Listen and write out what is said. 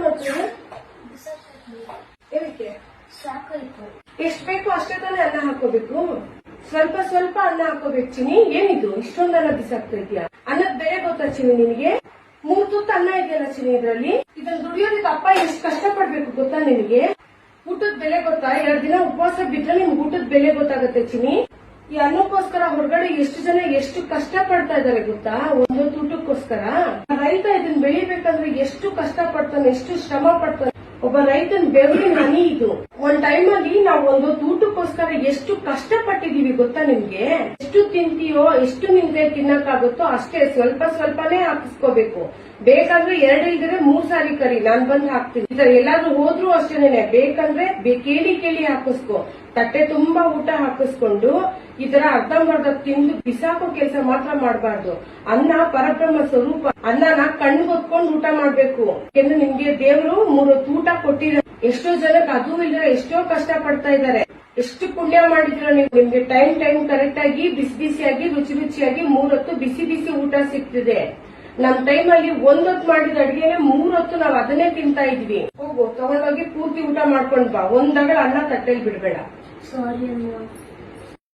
ಮಾಡ್ತೀವಿ? ಏನಕ್ಕೆ? ಎಷ್ಟ್ ಬೇಕು ಅಷ್ಟೇ ತಾನೇ ಅನ್ನ ಹಾಕೋಬೇಕು. ಸ್ವಲ್ಪ ಸ್ವಲ್ಪ ಅನ್ನ ಹಾಕೋಬೇಕು ಚಿನಿ. ಏನಿದು ಇಷ್ಟೊಂದು ಅನ್ನ ಬಿಸಾಕ್ತಾ ಇದೆಯಾ? ಅನ್ನದ ಬೆಲೆ ಗೊತ್ತಾ ಚಿನಿ ನಿನಗೆ? 3 ತುತ್ತು ಅನ್ನ ಇದೆಯಲ್ಲ ಚಿನಿ ಇದ್ರಲ್ಲಿ. ಇದನ್ನ ದುಡಿಯೋದಕ್ಕೆ ಅಪ್ಪ ಎಷ್ಟು ಕಷ್ಟ ಪಡ್ಬೇಕು ಗೊತ್ತಾ ನಿನಗೆ? ಊಟದ ಬೆಲೆ ಗೊತ್ತಾ? 2 ದಿನ ಉಪವಾಸ ಬಿಟ್ರೆ ನಿಮ್ಗೆ ಊಟದ ಬೆಲೆ ಗೊತ್ತಾಗತ್ತೆ ಚಿನಿ. ಈ ಅನ್ನಕ್ಕೋಸ್ಕರ ಹೊರಗಡೆ ಎಷ್ಟು ಜನ ಎಷ್ಟು ಕಷ್ಟ ಪಡ್ತಾ ಇದಾರೆ ಗೊತ್ತಾ? ಒಂದೊಂದು ಊಟಕ್ಕೋಸ್ಕರ. ರೈತ ಇದನ್ನ ಬೆಳಿಬೇಕಂದ್ರೆ ಎಷ್ಟು ಕಷ್ಟ ಪಡ್ತಾನೆ, ಎಷ್ಟು ಶ್ರಮ ಪಡ್ತಾನೆ. ಒಬ್ಬ ರೈತನ ಬೆವರಿನ ಹನಿ ಇದು. ಒಂದ್ ಟೈಮ್ ಅಲ್ಲಿ ನಾವು ಒಂದೊಂದು ಊಟಕ್ಕೋಸ್ಕರ ಎಷ್ಟು ಕಷ್ಟ ಪಟ್ಟಿದೀವಿ ಗೊತ್ತಾ ನಿಮ್ಗೆ? ಎಷ್ಟು ತಿಂತೀಯೋ, ಎಷ್ಟು ನಿಮ್ಗೆ ತಿನ್ನಕ್ಕಾಗುತ್ತೋ ಅಷ್ಟೇ ಸ್ವಲ್ಪ ಸ್ವಲ್ಪನೇ ಹಾಕಿಸ್ಕೋಬೇಕು. ಬೇಕಂದ್ರೆ 2 ಇಲ್ದಿದ್ರೆ 3 ಸಾರಿ ಕರಿ, ನಾನ್ ಬಂದ್ ಹಾಕ್ತೀನಿ. ಎಲ್ಲಾದ್ರೂ ಹೋದ್ರು ಅಷ್ಟೇನೆ. ಬೇಕಂದ್ರೆ ಕೇಳಿ ಕೇಳಿ ಹಾಕಿಸ್ಕೊ. ತಟ್ಟೆ ತುಂಬಾ ಊಟ ಹಾಕಿಸ್ಕೊಂಡು ಈ ತರ ಅರ್ಧಂಬರ್ಧ ತಿಂದು ಬಿಸಾಕೋ ಕೆಲಸ ಮಾತ್ರ ಮಾಡಬಾರ್ದು. ಅನ್ನ ಪರಬ್ರಹ್ಮ ಸ್ವರೂಪ. ಅನ್ನನ ಕಣ್ಣು ಹೊತ್ಕೊಂಡು ಊಟ ಮಾಡ್ಬೇಕು. ಯಾಕಂದ್ರೆ ನಿಮ್ಗೆ ದೇವರು 3 ಹೊತ್ತು ಊಟ ಕೊಟ್ಟಿದ್ದಾರೆ. ಎಷ್ಟೋ ಜನಕ್ಕೆ ಅದು ಇಲ್ಲದ್ರೆ ಎಷ್ಟೋ ಕಷ್ಟ ಪಡ್ತಾ ಇದ್ದಾರೆ. ಎಷ್ಟು ಪುಣ್ಯ ಮಾಡಿದಿರ ನೀವು. ನಿಮ್ಗೆ ಟೈಮ್ ಕರೆಕ್ಟ್ ಆಗಿ ಬಿಸಿ ಬಿಸಿಯಾಗಿ ರುಚಿ ರುಚಿಯಾಗಿ 3 ಹೊತ್ತು ಬಿಸಿ ಬಿಸಿ ಊಟ ಸಿಗ್ತಿದೆ. ನಮ್ ಟೈಮ್ ಅಲ್ಲಿ 1 ಹೊತ್ತು ಮಾಡಿದ ಅಡಿಗೆನೆ 3 ಹೊತ್ತು ನಾವ್ ಅದನ್ನೇ ತಿಂತಾ ಇದ್ವಿ. ಹೋಗು ತಗೊಂಡೋಗಿ ಪೂರ್ತಿ ಊಟ ಮಾಡ್ಕೊಂಡ್ ಬಾ. ಒಂದಗಳ ಅನ್ನ ತಟ್ಟೆಲ್ ಬಿಡ್ಬೇಡ. ಸಾರಿ ಅಮ್ಮ.